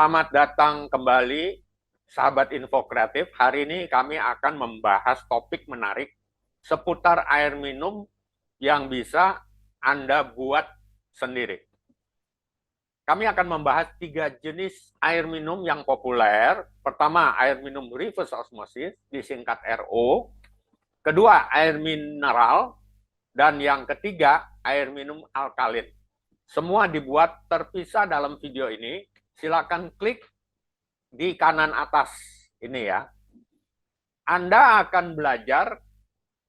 Selamat datang kembali, sahabat Info Kreatif. Hari ini kami akan membahas topik menarik seputar air minum yang bisa Anda buat sendiri. Kami akan membahas 3 jenis air minum yang populer. Pertama, air minum reverse osmosis, disingkat RO. Kedua, air mineral. Dan yang ketiga, air minum alkalin. Semua dibuat terpisah dalam video ini. Silakan klik di kanan atas ini ya. Anda akan belajar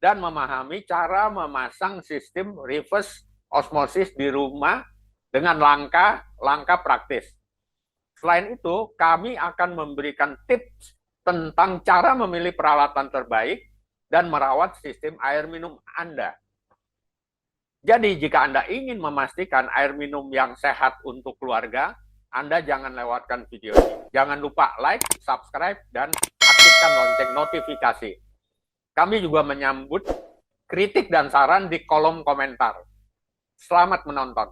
dan memahami cara memasang sistem reverse osmosis di rumah dengan langkah-langkah praktis. Selain itu, kami akan memberikan tips tentang cara memilih peralatan terbaik dan merawat sistem air minum Anda. Jadi, jika Anda ingin memastikan air minum yang sehat untuk keluarga, Anda jangan lewatkan video ini. Jangan lupa like, subscribe, dan aktifkan lonceng notifikasi. Kami juga menyambut kritik dan saran di kolom komentar. Selamat menonton.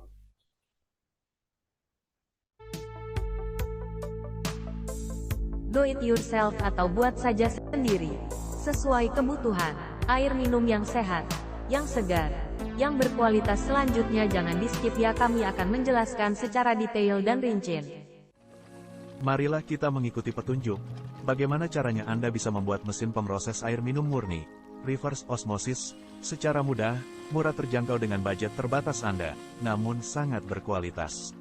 Do it yourself atau buat saja sendiri. Sesuai kebutuhan. Air minum yang sehat, yang segar, yang berkualitas. Selanjutnya jangan di-skip ya, kami akan menjelaskan secara detail dan rinci. Marilah kita mengikuti petunjuk. Bagaimana caranya Anda bisa membuat mesin pemroses air minum murni, reverse osmosis, secara mudah, murah, terjangkau dengan budget terbatas Anda, namun sangat berkualitas.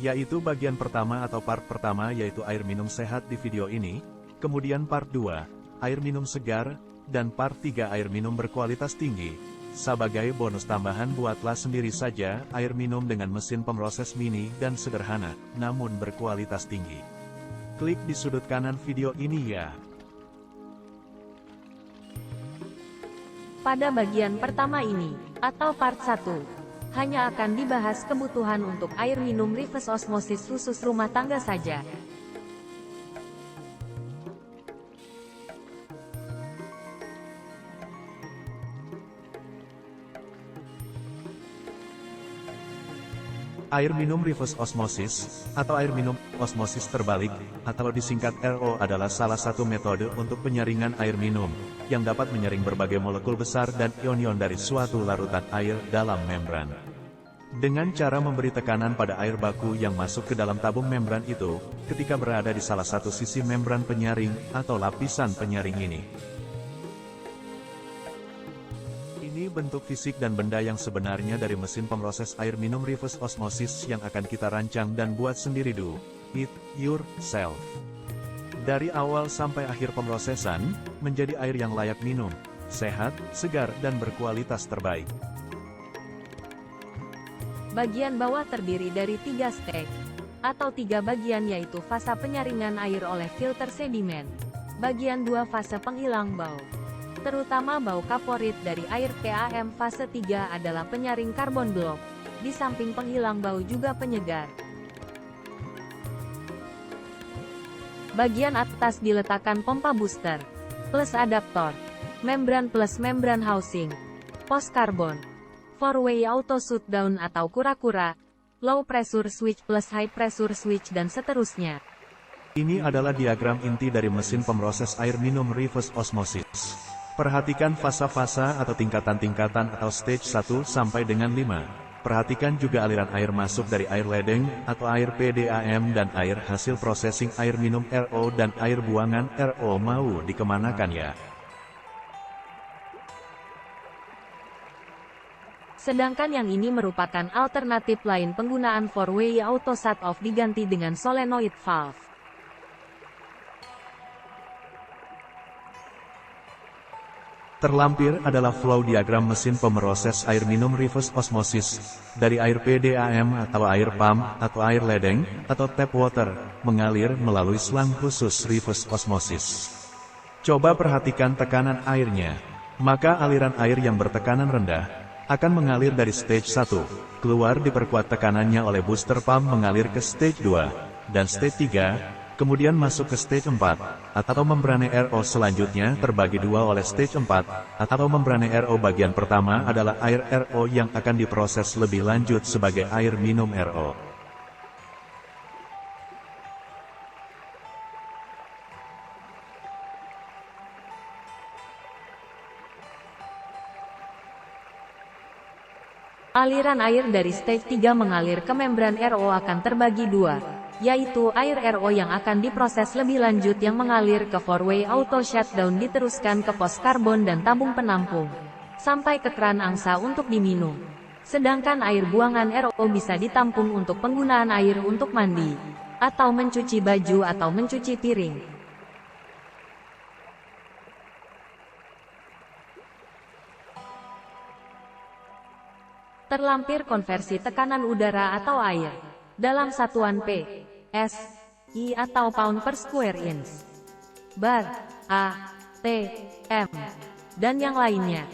Yaitu bagian pertama atau part pertama yaitu air minum sehat di video ini, kemudian part 2, air minum segar, dan part 3 air minum berkualitas tinggi. Sebagai bonus tambahan, buatlah sendiri saja air minum dengan mesin pemroses mini dan sederhana, namun berkualitas tinggi. Klik di sudut kanan video ini ya. Pada bagian pertama ini, atau part 1, hanya akan dibahas kebutuhan untuk air minum reverse osmosis khusus rumah tangga saja. Air minum reverse osmosis, atau air minum osmosis terbalik, atau disingkat RO adalah salah satu metode untuk penyaringan air minum, yang dapat menyaring berbagai molekul besar dan ion-ion dari suatu larutan air dalam membran. Dengan cara memberi tekanan pada air baku yang masuk ke dalam tabung membran itu, ketika berada di salah satu sisi membran penyaring, atau lapisan penyaring ini. Ini bentuk fisik dan benda yang sebenarnya dari mesin pemroses air minum reverse osmosis yang akan kita rancang dan buat sendiri. Do it yourself. Dari awal sampai akhir pemrosesan, menjadi air yang layak minum, sehat, segar, dan berkualitas terbaik. Bagian bawah terdiri dari 3 stage, atau 3 bagian, yaitu fase penyaringan air oleh filter sedimen. Bagian 2 fase penghilang bau, terutama bau kaporit dari air PAM. Fase 3 adalah penyaring karbon blok. Di samping penghilang bau juga penyegar. Bagian atas diletakkan pompa booster, plus adaptor, membran plus membran housing, post karbon, 4-way auto shutdown atau kura-kura, low pressure switch plus high pressure switch, dan seterusnya. Ini adalah diagram inti dari mesin pemroses air minum reverse osmosis. Perhatikan fasa-fasa atau tingkatan-tingkatan atau stage 1 sampai dengan 5. Perhatikan juga aliran air masuk dari air ledeng atau air PDAM dan air hasil processing air minum RO dan air buangan RO mau dikemanakan ya. Sedangkan yang ini merupakan alternatif lain penggunaan 4-way auto shut off diganti dengan solenoid valve. Terlampir adalah flow diagram mesin pemroses air minum reverse osmosis, dari air PDAM atau air PAM, atau air ledeng, atau tap water, mengalir melalui selang khusus reverse osmosis. Coba perhatikan tekanan airnya. Maka aliran air yang bertekanan rendah, akan mengalir dari stage 1, keluar diperkuat tekanannya oleh booster pump mengalir ke stage 2, dan stage 3, kemudian masuk ke stage 4, atau membrane RO selanjutnya terbagi dua oleh stage 4, atau membrane RO bagian pertama adalah air RO yang akan diproses lebih lanjut sebagai air minum RO. Aliran air dari stage 3 mengalir ke membran RO akan terbagi dua, yaitu air RO yang akan diproses lebih lanjut yang mengalir ke 4-way auto shutdown diteruskan ke pos karbon dan tabung penampung, sampai ke keran angsa untuk diminum. Sedangkan air buangan RO bisa ditampung untuk penggunaan air untuk mandi, atau mencuci baju atau mencuci piring. Terlampir konversi tekanan udara atau air dalam satuan P, S, I atau pound per square inch, bar, A, T, M, dan yang lainnya.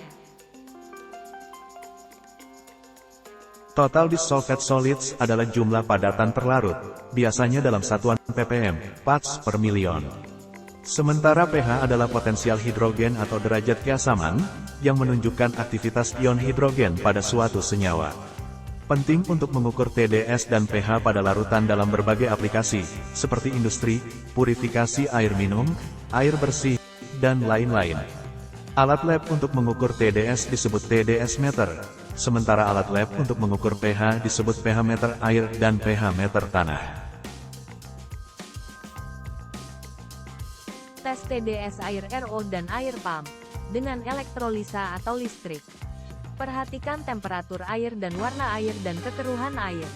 Total dissolved solids adalah jumlah padatan terlarut, biasanya dalam satuan ppm, parts per million. Sementara pH adalah potensial hidrogen atau derajat keasaman, yang menunjukkan aktivitas ion hidrogen pada suatu senyawa. Penting untuk mengukur TDS dan pH pada larutan dalam berbagai aplikasi, seperti industri, purifikasi air minum, air bersih, dan lain-lain. Alat lab untuk mengukur TDS disebut TDS meter, sementara alat lab untuk mengukur pH disebut pH meter air dan pH meter tanah. Tes TDS air RO dan air pump dengan elektrolisa atau listrik. Perhatikan temperatur air dan warna air dan kekeruhan air.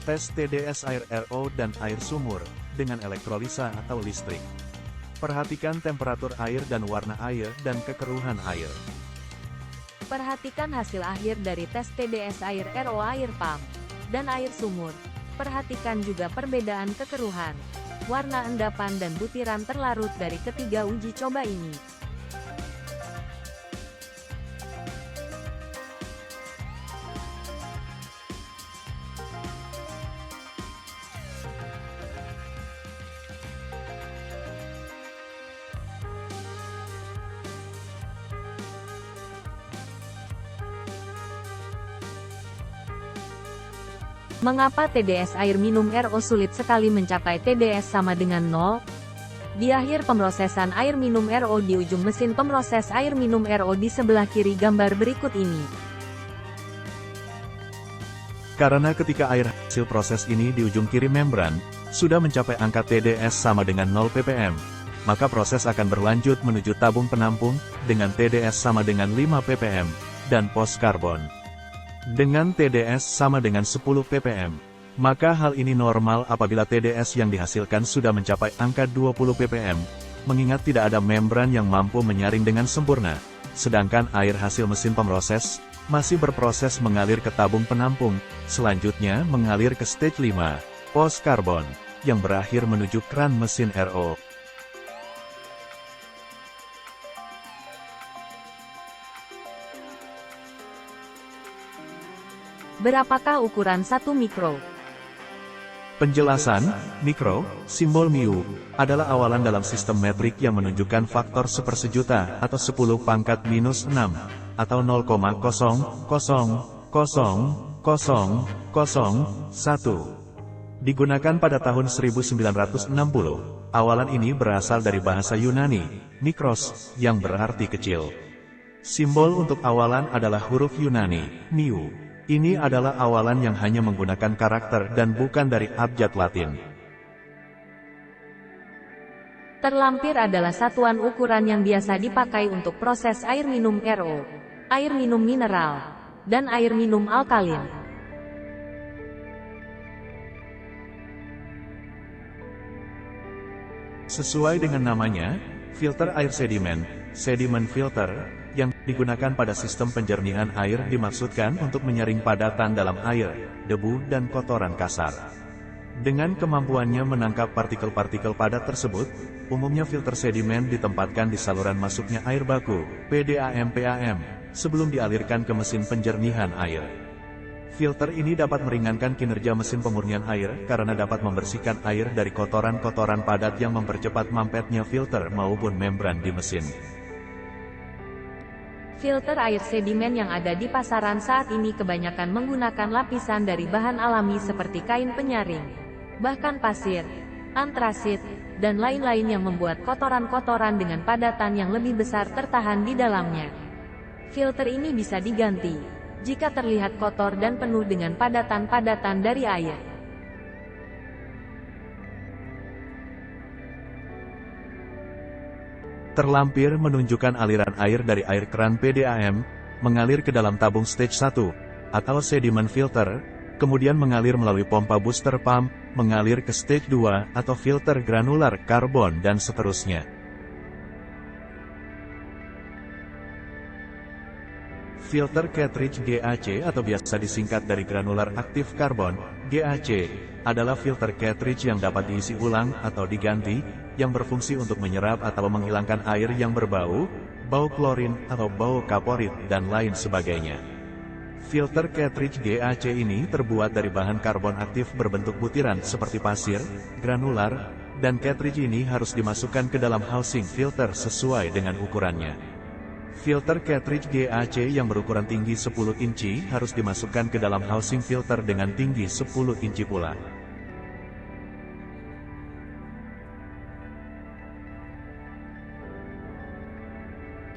Tes TDS air RO dan air sumur, dengan elektrolisa atau listrik. Perhatikan temperatur air dan warna air dan kekeruhan air. Perhatikan hasil akhir dari tes TDS air RO air pump dan air sumur. Perhatikan juga perbedaan kekeruhan, warna endapan dan butiran terlarut dari ketiga uji coba ini. Mengapa TDS air minum RO sulit sekali mencapai TDS sama dengan 0? Di akhir pemrosesan air minum RO di ujung mesin pemroses air minum RO di sebelah kiri gambar berikut ini. Karena ketika air hasil proses ini di ujung kiri membran, sudah mencapai angka TDS sama dengan 0 ppm, maka proses akan berlanjut menuju tabung penampung, dengan TDS sama dengan 5 ppm, dan pos karbon dengan TDS sama dengan 10 ppm. Maka hal ini normal apabila TDS yang dihasilkan sudah mencapai angka 20 ppm, mengingat tidak ada membran yang mampu menyaring dengan sempurna, sedangkan air hasil mesin pemroses masih berproses mengalir ke tabung penampung, selanjutnya mengalir ke stage 5, pos karbon, yang berakhir menuju kran mesin RO. Berapakah ukuran 1 mikro? Penjelasan, mikro, simbol mu, adalah awalan dalam sistem metrik yang menunjukkan faktor sepersejuta atau 10 pangkat minus 6, atau 0,000001. Digunakan pada tahun 1960, awalan ini berasal dari bahasa Yunani, mikros, yang berarti kecil. Simbol untuk awalan adalah huruf Yunani, mu. Ini adalah awalan yang hanya menggunakan karakter dan bukan dari abjad Latin. Terlampir adalah satuan ukuran yang biasa dipakai untuk proses air minum RO, air minum mineral, dan air minum alkalin. Sesuai dengan namanya, filter air sedimen, sediment filter, yang digunakan pada sistem penjernihan air dimaksudkan untuk menyaring padatan dalam air, debu dan kotoran kasar. Dengan kemampuannya menangkap partikel-partikel padat tersebut, umumnya filter sedimen ditempatkan di saluran masuknya air baku, PDAM-PAM, sebelum dialirkan ke mesin penjernihan air. Filter ini dapat meringankan kinerja mesin pemurnian air karena dapat membersihkan air dari kotoran-kotoran padat yang mempercepat mampetnya filter maupun membran di mesin. Filter air sedimen yang ada di pasaran saat ini kebanyakan menggunakan lapisan dari bahan alami seperti kain penyaring, bahkan pasir, antrasit, dan lain-lain yang membuat kotoran-kotoran dengan padatan yang lebih besar tertahan di dalamnya. Filter ini bisa diganti jika terlihat kotor dan penuh dengan padatan-padatan dari air. Terlampir menunjukkan aliran air dari air keran PDAM, mengalir ke dalam tabung stage 1, atau sedimen filter, kemudian mengalir melalui pompa booster pump, mengalir ke stage 2, atau filter granular karbon dan seterusnya. Filter cartridge GAC atau biasa disingkat dari granular aktif karbon, GAC, adalah filter cartridge yang dapat diisi ulang atau diganti, yang berfungsi untuk menyerap atau menghilangkan air yang berbau, bau klorin atau bau kaporit, dan lain sebagainya. Filter cartridge GAC ini terbuat dari bahan karbon aktif berbentuk butiran seperti pasir, granular, dan cartridge ini harus dimasukkan ke dalam housing filter sesuai dengan ukurannya. Filter cartridge GAC yang berukuran tinggi 10 inci harus dimasukkan ke dalam housing filter dengan tinggi 10 inci pula.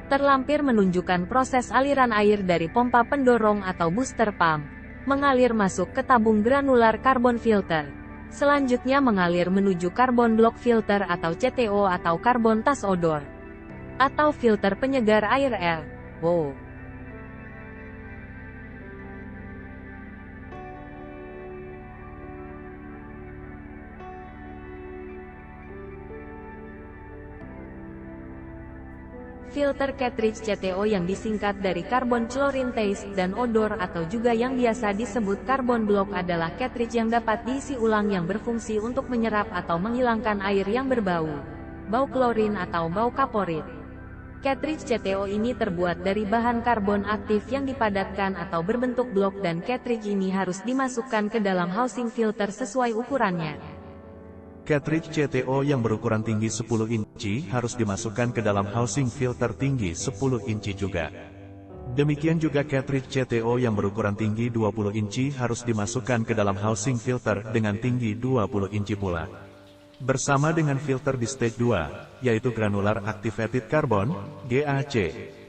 Terlampir menunjukkan proses aliran air dari pompa pendorong atau booster pump, mengalir masuk ke tabung granular karbon filter. Selanjutnya mengalir menuju karbon block filter atau CTO atau karbon tas odor, atau filter penyegar air LO. Filter cartridge CTO yang disingkat dari karbon chlorine taste dan odor atau juga yang biasa disebut karbon block adalah cartridge yang dapat diisi ulang yang berfungsi untuk menyerap atau menghilangkan air yang berbau, bau klorin atau bau kaporit. Cartridge CTO ini terbuat dari bahan karbon aktif yang dipadatkan atau berbentuk blok dan cartridge ini harus dimasukkan ke dalam housing filter sesuai ukurannya. Cartridge CTO yang berukuran tinggi 10 inci harus dimasukkan ke dalam housing filter tinggi 10 inci juga. Demikian juga cartridge CTO yang berukuran tinggi 20 inci harus dimasukkan ke dalam housing filter dengan tinggi 20 inci pula. Bersama dengan filter di stage 2, yaitu granular activated carbon, GAC,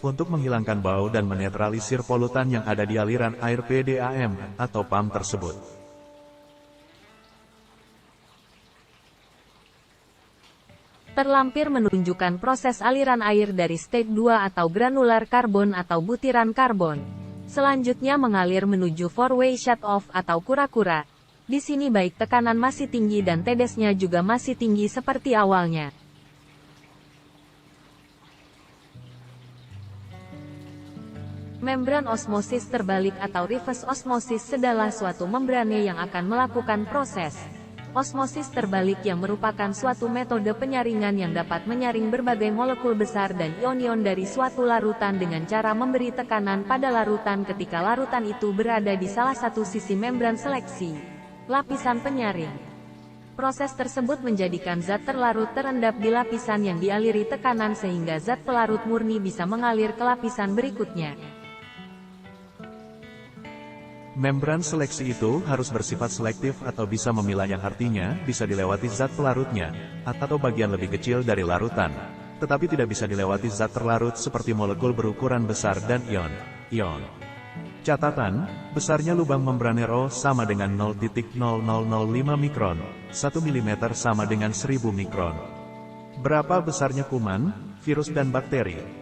untuk menghilangkan bau dan menetralisir polutan yang ada di aliran air PDAM atau pump tersebut. Terlampir menunjukkan proses aliran air dari stage 2 atau granular karbon atau butiran karbon. Selanjutnya mengalir menuju four-way shut-off atau kura-kura. Di sini baik tekanan masih tinggi dan tedesnya juga masih tinggi seperti awalnya. Membran osmosis terbalik atau reverse osmosis adalah suatu membrane yang akan melakukan proses osmosis terbalik yang merupakan suatu metode penyaringan yang dapat menyaring berbagai molekul besar dan ion-ion dari suatu larutan dengan cara memberi tekanan pada larutan ketika larutan itu berada di salah satu sisi membran seleksi, lapisan penyaring. Proses tersebut menjadikan zat terlarut terendap di lapisan yang dialiri tekanan sehingga zat pelarut murni bisa mengalir ke lapisan berikutnya. Membran seleksi itu harus bersifat selektif atau bisa memilah yang artinya bisa dilewati zat pelarutnya, atau bagian lebih kecil dari larutan, tetapi tidak bisa dilewati zat terlarut seperti molekul berukuran besar dan ion. Catatan, besarnya lubang membrane Rho sama dengan 0,0005 mikron, 1 mm sama dengan 1000 mikron. Berapa besarnya kuman, virus dan bakteri?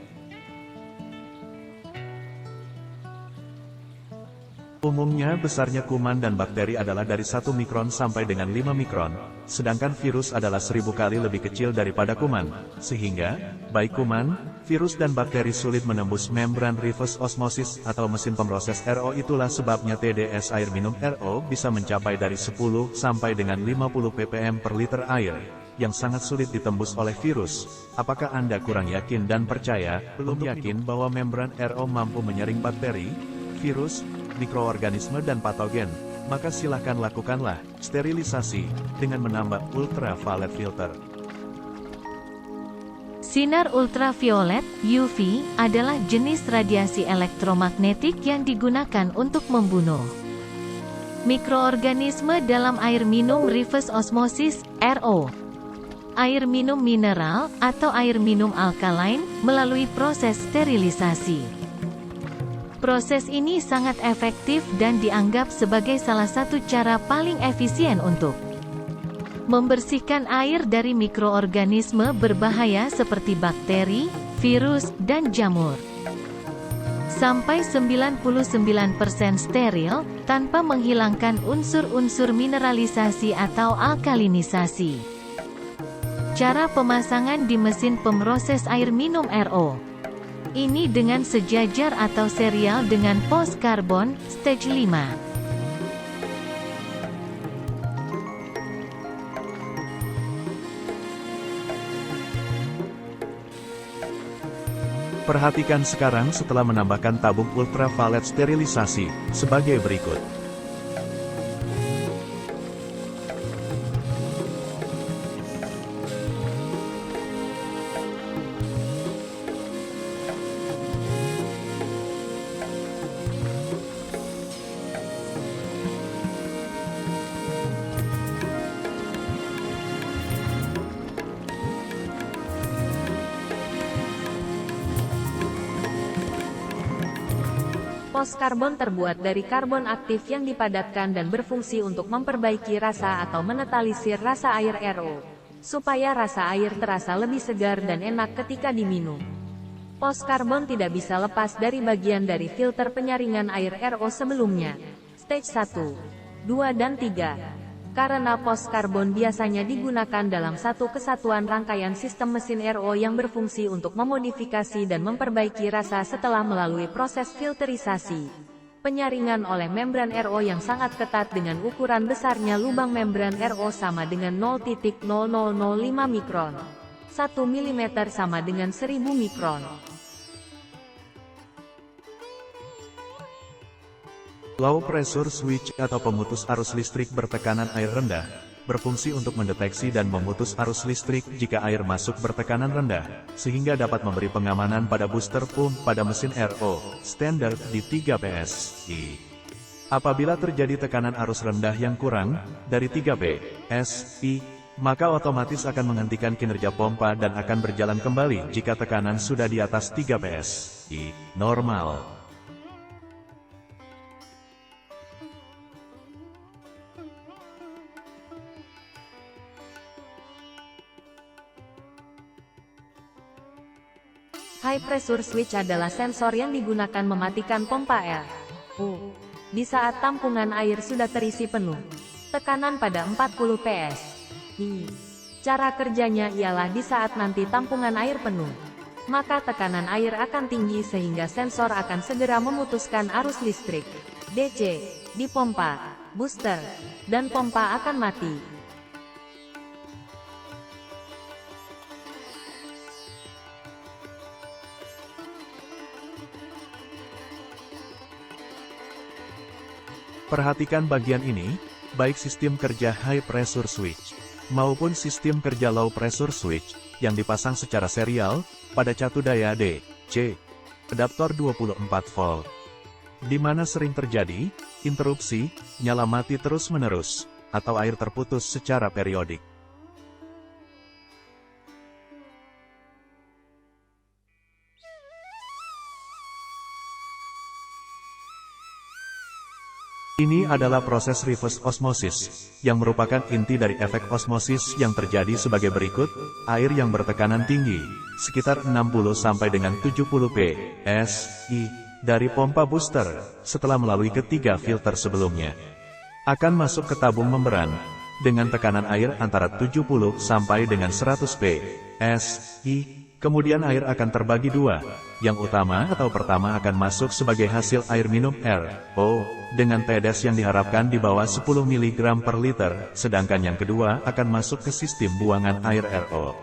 Umumnya besarnya kuman dan bakteri adalah dari 1 mikron sampai dengan 5 mikron, sedangkan virus adalah 1000 kali lebih kecil daripada kuman, sehingga, baik kuman, virus dan bakteri sulit menembus membran reverse osmosis atau mesin pemroses RO. Itulah sebabnya TDS air minum RO bisa mencapai dari 10 sampai dengan 50 ppm per liter air, yang sangat sulit ditembus oleh virus. Apakah Anda kurang yakin dan percaya, belum yakin bahwa membran RO mampu menyaring bakteri, virus, mikroorganisme dan patogen? Maka silahkan lakukanlah sterilisasi dengan menambah ultraviolet filter. Sinar ultraviolet (UV) adalah jenis radiasi elektromagnetik yang digunakan untuk membunuh mikroorganisme dalam air minum reverse osmosis (RO), air minum mineral, atau air minum alkaline, melalui proses sterilisasi. Proses ini sangat efektif dan dianggap sebagai salah satu cara paling efisien untuk membersihkan air dari mikroorganisme berbahaya seperti bakteri, virus, dan jamur. Sampai 99% steril, tanpa menghilangkan unsur-unsur mineralisasi atau alkalinisasi. Cara pemasangan di mesin pemroses air minum RO. Ini dengan sejajar atau serial dengan pos karbon, stage 5. Perhatikan sekarang setelah menambahkan tabung ultraviolet sterilisasi, sebagai berikut. Pos karbon terbuat dari karbon aktif yang dipadatkan dan berfungsi untuk memperbaiki rasa atau menetralisir rasa air RO, supaya rasa air terasa lebih segar dan enak ketika diminum. Pos karbon tidak bisa lepas dari bagian dari filter penyaringan air RO sebelumnya, stage 1, 2 dan 3. Karena pos karbon biasanya digunakan dalam satu kesatuan rangkaian sistem mesin RO yang berfungsi untuk memodifikasi dan memperbaiki rasa setelah melalui proses filterisasi. Penyaringan oleh membran RO yang sangat ketat dengan ukuran besarnya lubang membran RO sama dengan 0,0005 mikron. 1 mm sama dengan 1000 mikron. Low pressure switch atau pemutus arus listrik bertekanan air rendah, berfungsi untuk mendeteksi dan memutus arus listrik jika air masuk bertekanan rendah, sehingga dapat memberi pengamanan pada booster pump pada mesin RO, standar di 3 PSI. Apabila terjadi tekanan arus rendah yang kurang, dari 3 PSI, maka otomatis akan menghentikan kinerja pompa dan akan berjalan kembali jika tekanan sudah di atas 3 PSI, normal. High pressure switch adalah sensor yang digunakan mematikan pompa air. Di saat tampungan air sudah terisi penuh. Tekanan pada 40 PSI. Cara kerjanya ialah di saat nanti tampungan air penuh, maka tekanan air akan tinggi sehingga sensor akan segera memutuskan arus listrik DC di pompa, booster, dan pompa akan mati. Perhatikan bagian ini, baik sistem kerja high pressure switch maupun sistem kerja low pressure switch yang dipasang secara serial pada catu daya DC adaptor 24 volt. Di mana sering terjadi interupsi, nyala mati terus-menerus, atau air terputus secara periodik. Ini adalah proses reverse osmosis, yang merupakan inti dari efek osmosis yang terjadi sebagai berikut. Air yang bertekanan tinggi, sekitar 60 sampai dengan 70 PSI, dari pompa booster, setelah melalui ketiga filter sebelumnya. Akan masuk ke tabung memberan, dengan tekanan air antara 70 sampai dengan 100 psi. Kemudian air akan terbagi dua. Yang utama atau pertama akan masuk sebagai hasil air minum RO, dengan TDS yang diharapkan di bawah 10 mg per liter, sedangkan yang kedua akan masuk ke sistem buangan air RO.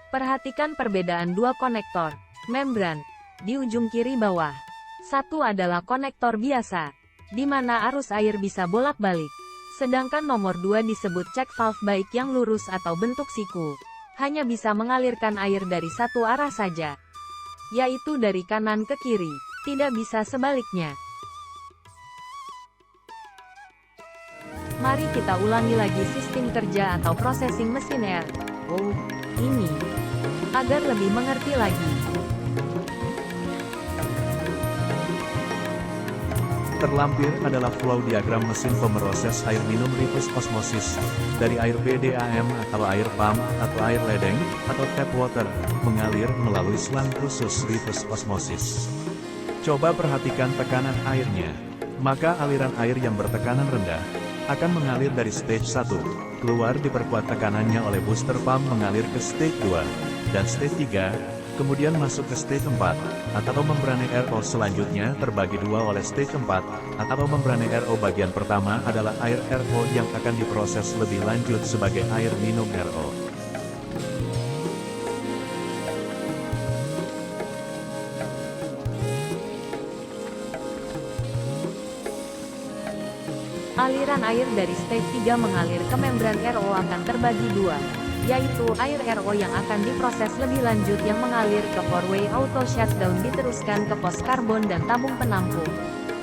Perhatikan perbedaan dua konektor membran di ujung kiri bawah. Satu adalah konektor biasa, di mana arus air bisa bolak-balik. Sedangkan nomor 2 disebut check valve baik yang lurus atau bentuk siku. Hanya bisa mengalirkan air dari satu arah saja, yaitu dari kanan ke kiri, tidak bisa sebaliknya. Mari kita ulangi lagi sistem kerja atau processing mesin RO ini, agar lebih mengerti lagi. Terlampir adalah flow diagram mesin pemroses air minum reverse osmosis, dari air PDAM atau air pump atau air ledeng, atau tap water, mengalir melalui selang khusus reverse osmosis. Coba perhatikan tekanan airnya. Maka aliran air yang bertekanan rendah, akan mengalir dari stage 1, keluar diperkuat tekanannya oleh booster pump mengalir ke stage 2, dan stage 3, kemudian masuk ke stage 4, atau membrane RO selanjutnya terbagi dua oleh stage 4, atau membrane RO bagian pertama adalah air RO yang akan diproses lebih lanjut sebagai air minum RO. Aliran air dari stage 3 mengalir ke membran RO akan terbagi dua, yaitu air RO yang akan diproses lebih lanjut yang mengalir ke four-way auto shutdown diteruskan ke pos karbon dan tabung penampung,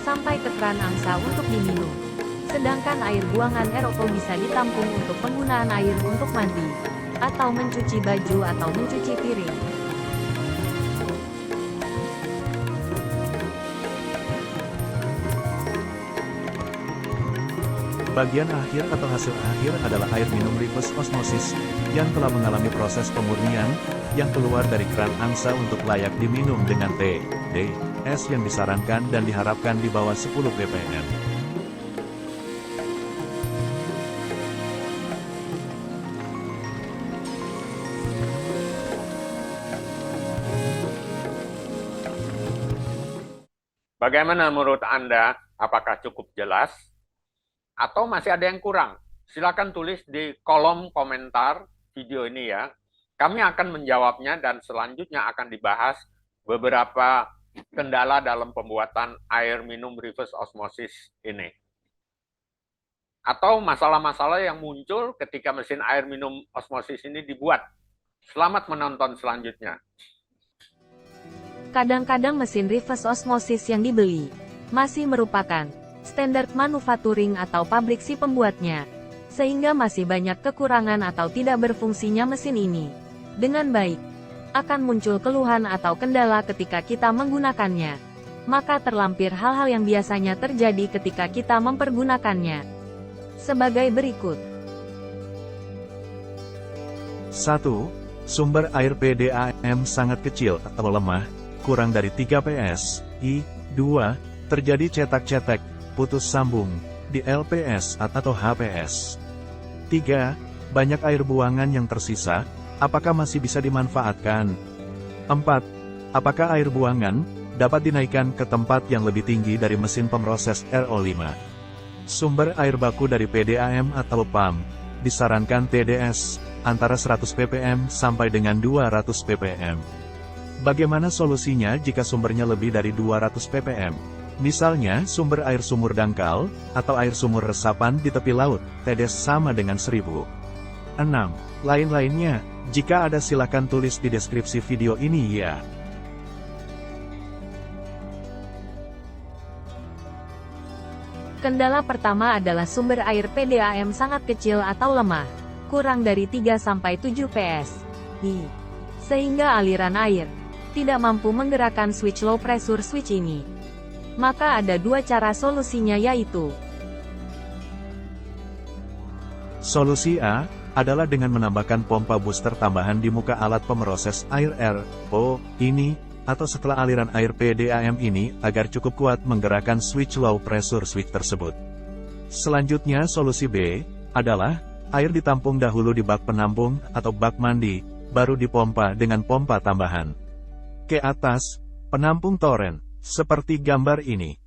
sampai ke kran angsa untuk diminum. Sedangkan air buangan RO bisa ditampung untuk penggunaan air untuk mandi, atau mencuci baju atau mencuci piring. Bagian akhir atau hasil akhir adalah air minum reverse osmosis, yang telah mengalami proses pemurnian, yang keluar dari kran angsa untuk layak diminum dengan TDS yang disarankan dan diharapkan di bawah 10 ppm. Bagaimana menurut Anda? Apakah cukup jelas? Atau masih ada yang kurang? Silakan tulis di kolom komentar video ini ya. Kami akan menjawabnya dan selanjutnya akan dibahas beberapa kendala dalam pembuatan air minum reverse osmosis ini. Atau masalah-masalah yang muncul ketika mesin air minum osmosis ini dibuat. Selamat menonton selanjutnya. Kadang-kadang mesin reverse osmosis yang dibeli masih merupakan standar manufacturing atau pabrik si pembuatnya, sehingga masih banyak kekurangan atau tidak berfungsinya mesin ini dengan baik. Akan muncul keluhan atau kendala ketika kita menggunakannya. Maka terlampir hal-hal yang biasanya terjadi ketika kita mempergunakannya, sebagai berikut. 1. Sumber air PDAM sangat kecil atau lemah, kurang dari 3 psi. 2. Terjadi cetak-cetek, putus sambung, di LPS atau HPS. 3. Banyak air buangan yang tersisa, apakah masih bisa dimanfaatkan? 4. Apakah air buangan dapat dinaikkan ke tempat yang lebih tinggi dari mesin pemroses RO5? Sumber air baku dari PDAM atau PAM, disarankan TDS, antara 100 ppm sampai dengan 200 ppm. Bagaimana solusinya jika sumbernya lebih dari 200 ppm? Misalnya, sumber air sumur dangkal, atau air sumur resapan di tepi laut, TDS sama dengan 1000. 6. Lain-lainnya, jika ada silakan tulis di deskripsi video ini ya. Kendala pertama adalah sumber air PDAM sangat kecil atau lemah, kurang dari 3-7 psi. Sehingga aliran air tidak mampu menggerakkan switch low pressure switch ini. Maka ada dua cara solusinya, yaitu Solusi A, adalah dengan menambahkan pompa booster tambahan di muka alat pemroses air RO ini, atau setelah aliran air PDAM ini, agar cukup kuat menggerakkan switch low pressure switch tersebut. Selanjutnya solusi B, adalah, air ditampung dahulu di bak penampung, atau bak mandi, baru dipompa dengan pompa tambahan ke atas, penampung toren, seperti gambar ini.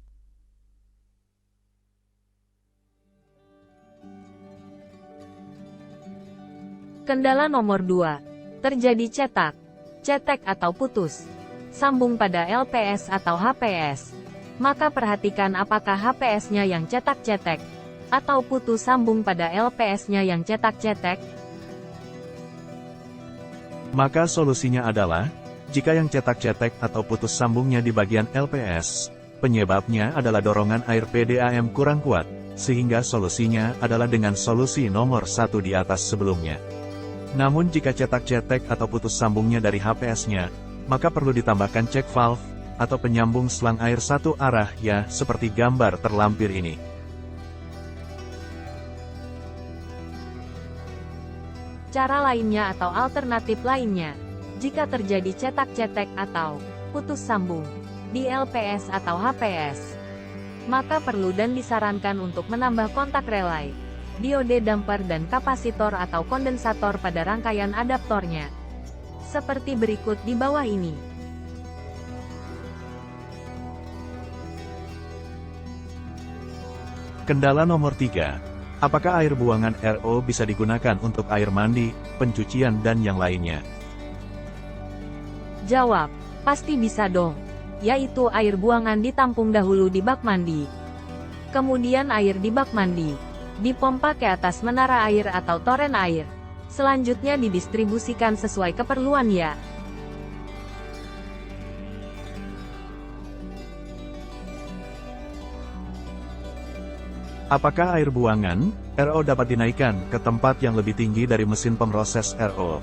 Kendala nomor 2. Terjadi cetek atau putus sambung pada LPS atau HPS. Maka perhatikan apakah HPS-nya yang cetak-cetek, atau putus sambung pada LPS-nya yang cetak-cetek. Maka solusinya adalah, jika yang cetak-cetek atau putus sambungnya di bagian LPS, penyebabnya adalah dorongan air PDAM kurang kuat, sehingga solusinya adalah dengan solusi nomor 1 di atas sebelumnya. Namun jika cetak-cetek atau putus sambungnya dari HPS-nya, maka perlu ditambahkan cek valve, atau penyambung selang air satu arah ya, seperti gambar terlampir ini. Cara lainnya atau alternatif lainnya, jika terjadi cetak-cetek atau putus sambung di LPS atau HPS, maka perlu dan disarankan untuk menambah kontak relay, diode damper dan kapasitor atau kondensator pada rangkaian adaptornya. Seperti berikut di bawah ini. Kendala nomor 3. Apakah air buangan RO bisa digunakan untuk air mandi, pencucian dan yang lainnya? Jawab, pasti bisa dong. Yaitu air buangan ditampung dahulu di bak mandi. Kemudian air di bak mandi dipompa ke atas menara air atau toren air. Selanjutnya didistribusikan sesuai keperluan ya. Apakah air buangan RO dapat dinaikkan ke tempat yang lebih tinggi dari mesin pemroses RO?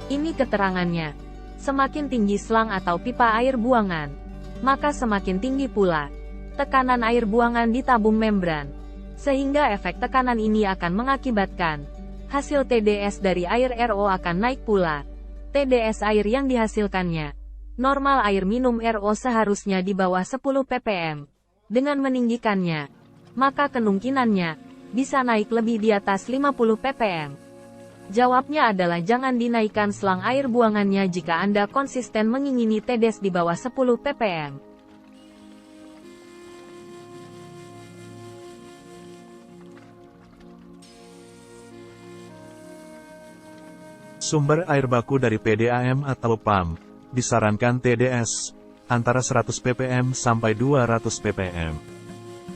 Ini keterangannya. Semakin tinggi selang atau pipa air buangan, maka semakin tinggi pula tekanan air buangan di tabung membran. Sehingga efek tekanan ini akan mengakibatkan hasil TDS dari air RO akan naik pula. TDS air yang dihasilkannya. Normal air minum RO seharusnya di bawah 10 ppm. Dengan meninggikannya, maka kemungkinannya bisa naik lebih di atas 50 ppm. Jawabnya adalah jangan dinaikkan selang air buangannya jika Anda konsisten mengingini TDS di bawah 10 ppm. Sumber air baku dari PDAM atau PAM, disarankan TDS, antara 100 ppm sampai 200 ppm.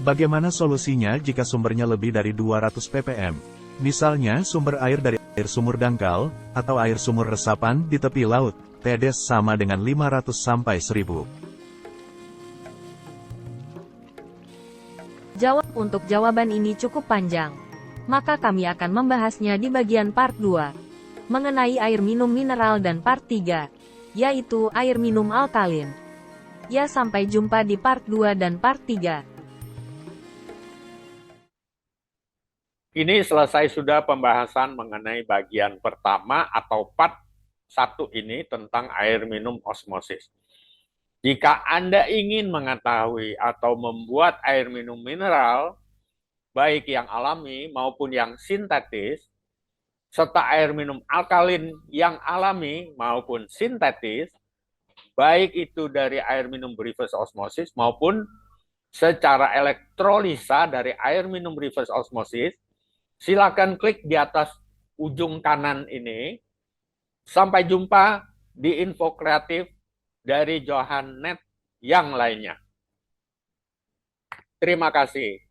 Bagaimana solusinya jika sumbernya lebih dari 200 ppm? Misalnya sumber air dari air sumur dangkal, atau air sumur resapan di tepi laut, TDS sama dengan 500 sampai 1000. Jawab untuk jawaban ini cukup panjang. Maka kami akan membahasnya di bagian part 2. Mengenai air minum mineral dan part 3, yaitu air minum alkalin. Ya, sampai jumpa di part 2 dan part 3. Ini selesai sudah pembahasan mengenai bagian pertama atau part 1 ini tentang air minum osmosis. Jika Anda ingin mengetahui atau membuat air minum mineral, baik yang alami maupun yang sintetis, serta air minum alkalin yang alami maupun sintetis, baik itu dari air minum reverse osmosis maupun secara elektrolisa dari air minum reverse osmosis, silakan klik di atas ujung kanan ini. Sampai jumpa di info kreatif dari Johan Net yang lainnya. Terima kasih.